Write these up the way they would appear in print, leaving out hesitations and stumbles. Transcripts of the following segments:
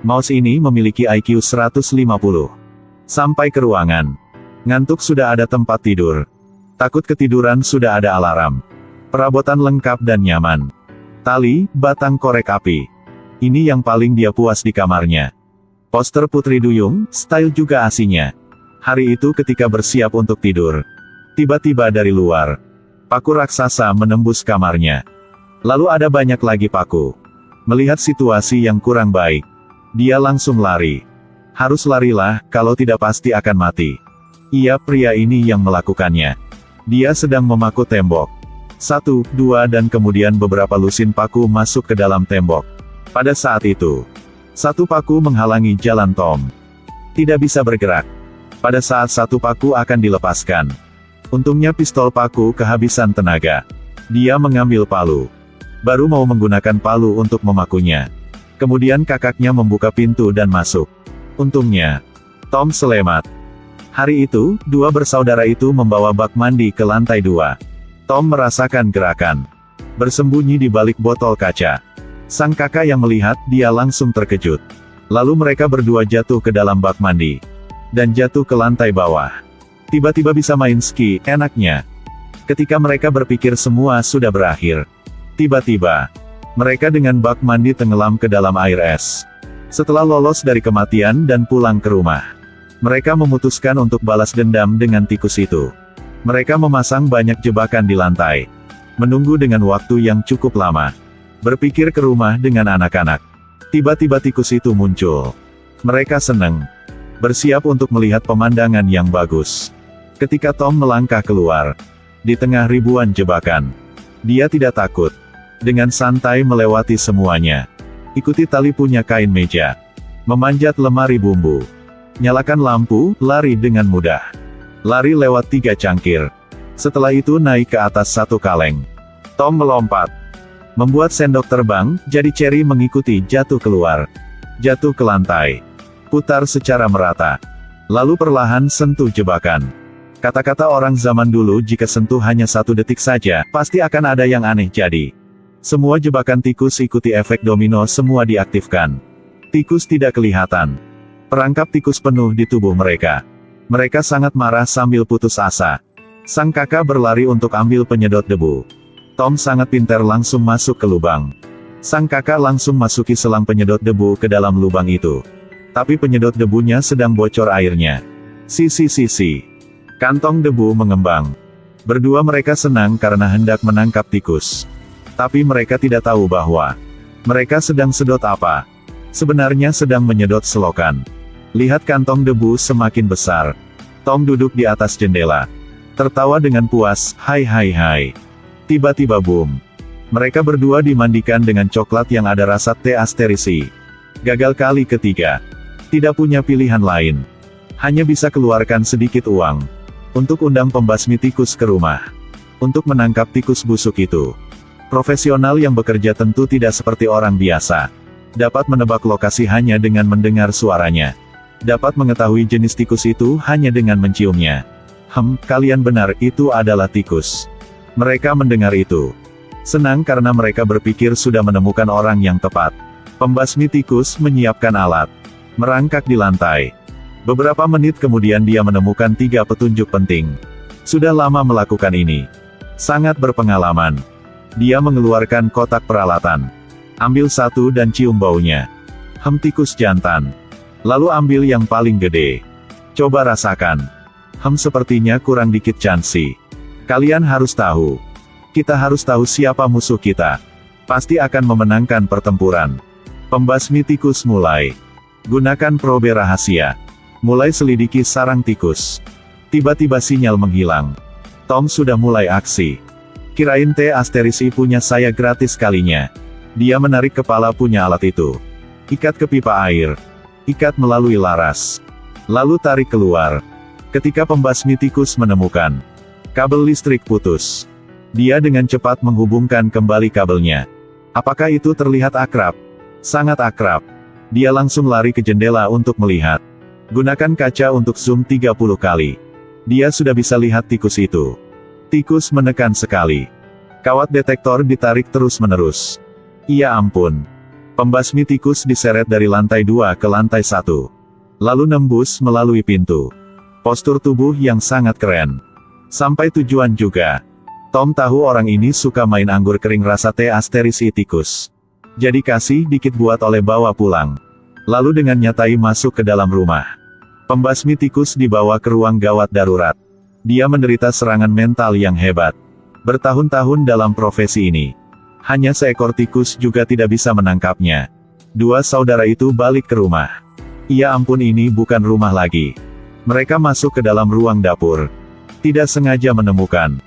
Mouse ini memiliki IQ 150. Sampai ke ruangan. Ngantuk sudah ada tempat tidur. Takut ketiduran sudah ada alarm. Perabotan lengkap dan nyaman. Tali, batang korek api. Ini yang paling dia puas di kamarnya. Poster Putri Duyung, style juga asinya. Hari itu ketika bersiap untuk tidur. Tiba-tiba dari luar. Paku raksasa menembus kamarnya. Lalu ada banyak lagi paku. Melihat situasi yang kurang baik. Dia langsung lari. Harus larilah, kalau tidak pasti akan mati. Iya, pria ini yang melakukannya. Dia sedang memaku tembok. 1, 2 dan kemudian beberapa lusin paku masuk ke dalam tembok. Pada saat itu, satu paku menghalangi jalan Tom. Tidak bisa bergerak. Pada saat satu paku akan dilepaskan. Untungnya pistol paku kehabisan tenaga. Dia mengambil palu. Baru mau menggunakan palu untuk memakunya. Kemudian kakaknya membuka pintu dan masuk. Untungnya, Tom selamat. Hari itu, dua bersaudara itu membawa bak mandi ke lantai 2. Tom merasakan gerakan. Bersembunyi di balik botol kaca. Sang kakak yang melihat, dia langsung terkejut. Lalu mereka berdua jatuh ke dalam bak mandi. Dan jatuh ke lantai bawah. Tiba-tiba bisa main ski, enaknya. Ketika mereka berpikir semua sudah berakhir. Tiba-tiba, mereka dengan bak mandi tenggelam ke dalam air es. Setelah lolos dari kematian dan pulang ke rumah. Mereka memutuskan untuk balas dendam dengan tikus itu. Mereka memasang banyak jebakan di lantai. Menunggu dengan waktu yang cukup lama. Berpikir ke rumah dengan anak-anak. Tiba-tiba tikus itu muncul. Mereka senang. Bersiap untuk melihat pemandangan yang bagus. Ketika Tom melangkah keluar. Di tengah ribuan jebakan. Dia tidak takut. Dengan santai melewati semuanya. Ikuti tali punya kain meja. Memanjat lemari bumbu. Nyalakan lampu, lari dengan mudah. Lari lewat 3 cangkir. Setelah itu naik ke atas 1 kaleng. Tom melompat. Membuat sendok terbang, jadi Cherry mengikuti jatuh keluar. Jatuh ke lantai. Putar secara merata. Lalu perlahan sentuh jebakan. Kata-kata orang zaman dulu jika sentuh hanya 1 detik saja, pasti akan ada yang aneh jadi. Semua jebakan tikus ikuti efek domino semua diaktifkan. Tikus tidak kelihatan. Perangkap tikus penuh di tubuh mereka. Mereka sangat marah sambil putus asa. Sang kakak berlari untuk ambil penyedot debu. Tom sangat pintar langsung masuk ke lubang. Sang kakak langsung masuki selang penyedot debu ke dalam lubang itu. Tapi penyedot debunya sedang bocor airnya. Sisi. Kantong debu mengembang. Berdua mereka senang karena hendak menangkap tikus. Tapi mereka tidak tahu bahwa mereka sedang sedot apa. Sebenarnya sedang menyedot selokan. Lihat kantong debu semakin besar. Tom duduk di atas jendela. Tertawa dengan puas, hai. Tiba-tiba boom. Mereka berdua dimandikan dengan coklat yang ada rasa teh asterisi. Gagal kali ketiga. Tidak punya pilihan lain. Hanya bisa keluarkan sedikit uang. Untuk undang pembasmi tikus ke rumah. Untuk menangkap tikus busuk itu. Profesional yang bekerja tentu tidak seperti orang biasa. Dapat menebak lokasi hanya dengan mendengar suaranya. Dapat mengetahui jenis tikus itu hanya dengan menciumnya. Kalian benar, itu adalah tikus. Mereka mendengar itu. Senang karena mereka berpikir sudah menemukan orang yang tepat. Pembasmi tikus menyiapkan alat. Merangkak di lantai. Beberapa menit kemudian dia menemukan 3 petunjuk penting. Sudah lama melakukan ini. Sangat berpengalaman. Dia mengeluarkan kotak peralatan. Ambil 1 dan cium baunya. Tikus jantan. Lalu ambil yang paling gede. Coba rasakan. Sepertinya kurang dikit cansi. Kalian harus tahu. Kita harus tahu siapa musuh kita. Pasti akan memenangkan pertempuran. Pembasmi tikus mulai. Gunakan probe rahasia. Mulai selidiki sarang tikus. Tiba-tiba sinyal menghilang. Tom sudah mulai aksi. Kirain teh asterisi punya saya gratis kalinya. Dia menarik kepala punya alat itu. Ikat ke pipa air. Ikat melalui laras. Lalu tarik keluar. Ketika pembasmi tikus menemukan kabel listrik putus. Dia dengan cepat menghubungkan kembali kabelnya. Apakah itu terlihat akrab? Sangat akrab. Dia langsung lari ke jendela untuk melihat. Gunakan kaca untuk zoom 30 kali. Dia sudah bisa lihat tikus itu. Tikus menekan sekali. Kawat detektor ditarik terus-menerus. Ya ampun. Pembasmi tikus diseret dari lantai 2 ke lantai 1. Lalu nembus melalui pintu. Postur tubuh yang sangat keren. Sampai tujuan juga. Tom tahu orang ini suka main anggur kering rasa teh asterisi tikus. Jadi kasih dikit buat oleh bawa pulang. Lalu dengan nyatai masuk ke dalam rumah. Pembasmi tikus dibawa ke ruang gawat darurat. Dia menderita serangan mental yang hebat. Bertahun-tahun dalam profesi ini. Hanya seekor tikus juga tidak bisa menangkapnya. Dua saudara itu balik ke rumah. Ya ampun, ini bukan rumah lagi. Mereka masuk ke dalam ruang dapur. Tidak sengaja menemukan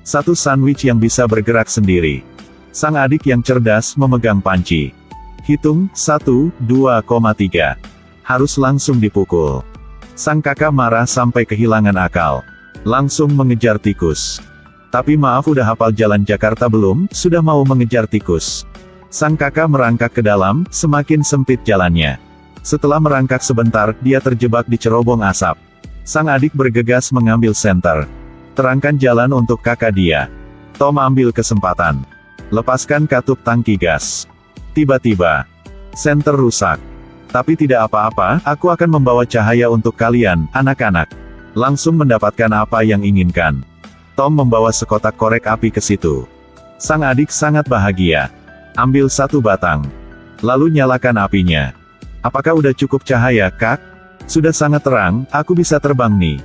satu sandwich yang bisa bergerak sendiri. Sang adik yang cerdas memegang panci. Hitung, 1, 2,3. Harus langsung dipukul. Sang kakak marah sampai kehilangan akal. Langsung mengejar tikus. Tapi maaf, udah hafal jalan Jakarta belum, sudah mau mengejar tikus. Sang kakak merangkak ke dalam, semakin sempit jalannya. Setelah merangkak sebentar, dia terjebak di cerobong asap. Sang adik bergegas mengambil senter. Terangkan jalan untuk kakak dia. Tom ambil kesempatan. Lepaskan katup tangki gas. Tiba-tiba, senter rusak. Tapi tidak apa-apa, aku akan membawa cahaya untuk kalian, anak-anak. Langsung mendapatkan apa yang inginkan. Tom membawa sekotak korek api ke situ. Sang adik sangat bahagia. Ambil satu batang. Lalu nyalakan apinya. Apakah udah cukup cahaya, Kak? Sudah sangat terang, aku bisa terbang nih.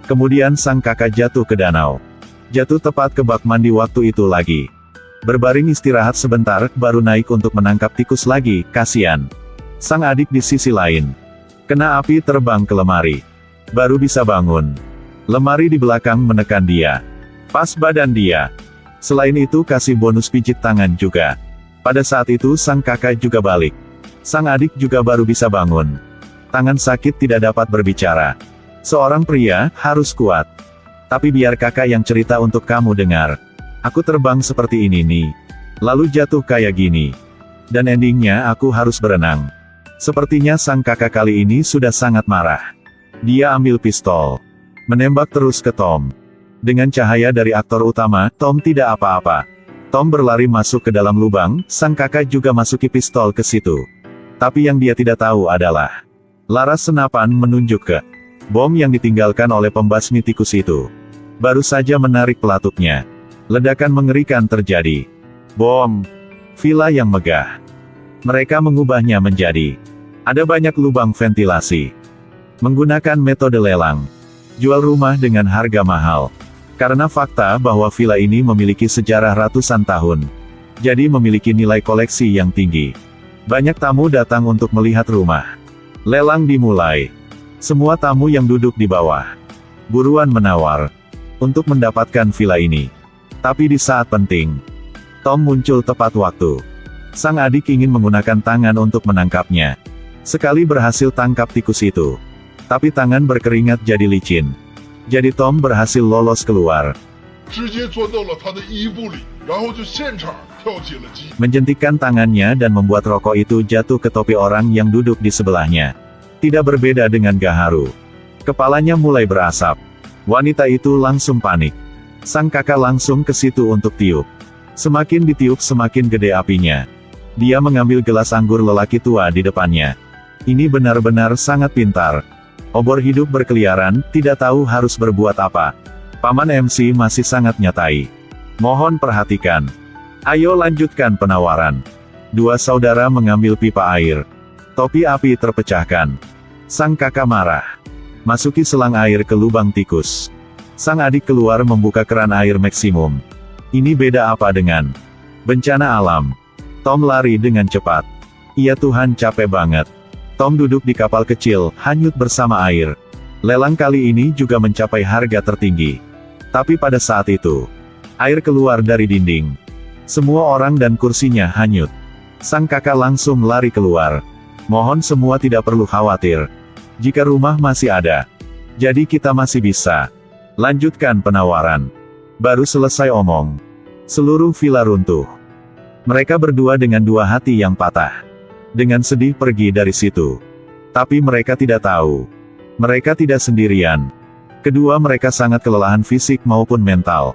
Kemudian sang kakak jatuh ke danau. Jatuh tepat ke bak mandi waktu itu lagi. Berbaring istirahat sebentar, baru naik untuk menangkap tikus lagi, kasihan. Sang adik di sisi lain. Kena api terbang ke lemari. Baru bisa bangun. Lemari di belakang menekan dia. Pas badan dia. Selain itu kasih bonus pijit tangan juga. Pada saat itu sang kakak juga balik. Sang adik juga baru bisa bangun. Tangan sakit tidak dapat berbicara. Seorang pria, harus kuat. Tapi biar kakak yang cerita untuk kamu dengar. Aku terbang seperti ini nih. Lalu jatuh kayak gini. Dan endingnya aku harus berenang. Sepertinya sang kakak kali ini sudah sangat marah. Dia ambil pistol. Menembak terus ke Tom. Dengan cahaya dari aktor utama, Tom tidak apa-apa. Tom berlari masuk ke dalam lubang, sang kakak juga masuki pistol ke situ. Tapi yang dia tidak tahu adalah, laras senapan menunjuk ke bom yang ditinggalkan oleh pembasmi tikus itu. Baru saja menarik pelatupnya. Ledakan mengerikan terjadi. Bom. Villa yang megah. Mereka mengubahnya menjadi ada banyak lubang ventilasi. Menggunakan metode lelang. Jual rumah dengan harga mahal. Karena fakta bahwa villa ini memiliki sejarah ratusan tahun. Jadi memiliki nilai koleksi yang tinggi. Banyak tamu datang untuk melihat rumah. Lelang dimulai. Semua tamu yang duduk di bawah. Buruan menawar. Untuk mendapatkan villa ini. Tapi di saat penting. Tom muncul tepat waktu. Sang adik ingin menggunakan tangan untuk menangkapnya. Sekali berhasil tangkap tikus itu. Tapi tangan berkeringat jadi licin. Jadi Tom berhasil lolos keluar. Menjentikkan tangannya dan membuat rokok itu jatuh ke topi orang yang duduk di sebelahnya. Tidak berbeda dengan Gaharu. Kepalanya mulai berasap. Wanita itu langsung panik. Sang kakak langsung ke situ untuk tiup. Semakin ditiup semakin gede apinya. Dia mengambil gelas anggur lelaki tua di depannya. Ini benar-benar sangat pintar. Obor hidup berkeliaran, tidak tahu harus berbuat apa. Paman MC masih sangat nyatai. Mohon perhatikan. Ayo lanjutkan penawaran. Dua saudara mengambil pipa air. Topi api terpecahkan. Sang kakak marah. Masuki selang air ke lubang tikus. Sang adik keluar membuka keran air maksimum. Ini beda apa dengan bencana alam? Tom lari dengan cepat. Ya Tuhan, capek banget. Tom duduk di kapal kecil, hanyut bersama air. Lelang kali ini juga mencapai harga tertinggi. Tapi pada saat itu, air keluar dari dinding. Semua orang dan kursinya hanyut. Sang kakak langsung lari keluar. Mohon semua tidak perlu khawatir. Jika rumah masih ada. Jadi kita masih bisa. Lanjutkan penawaran. Baru selesai omong. Seluruh villa runtuh. Mereka berdua dengan dua hati yang patah. Dengan sedih pergi dari situ. Tapi mereka tidak tahu. Mereka tidak sendirian. Kedua mereka sangat kelelahan fisik maupun mental.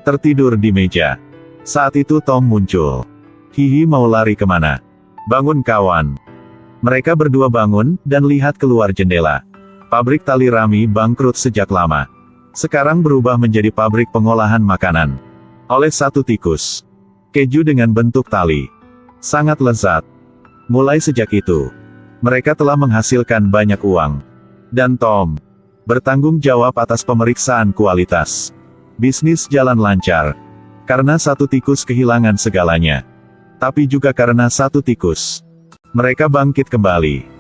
Tertidur di meja. Saat itu Tom muncul. Hihi, mau lari kemana? Bangun kawan. Mereka berdua bangun, dan lihat keluar jendela. Pabrik tali Rami bangkrut sejak lama. Sekarang berubah menjadi pabrik pengolahan makanan. Oleh satu tikus. Keju dengan bentuk tali. Sangat lezat. Mulai sejak itu, mereka telah menghasilkan banyak uang. Dan Tom bertanggung jawab atas pemeriksaan kualitas. Bisnis jalan lancar. Karena satu tikus kehilangan segalanya. Tapi juga karena satu tikus. Mereka bangkit kembali.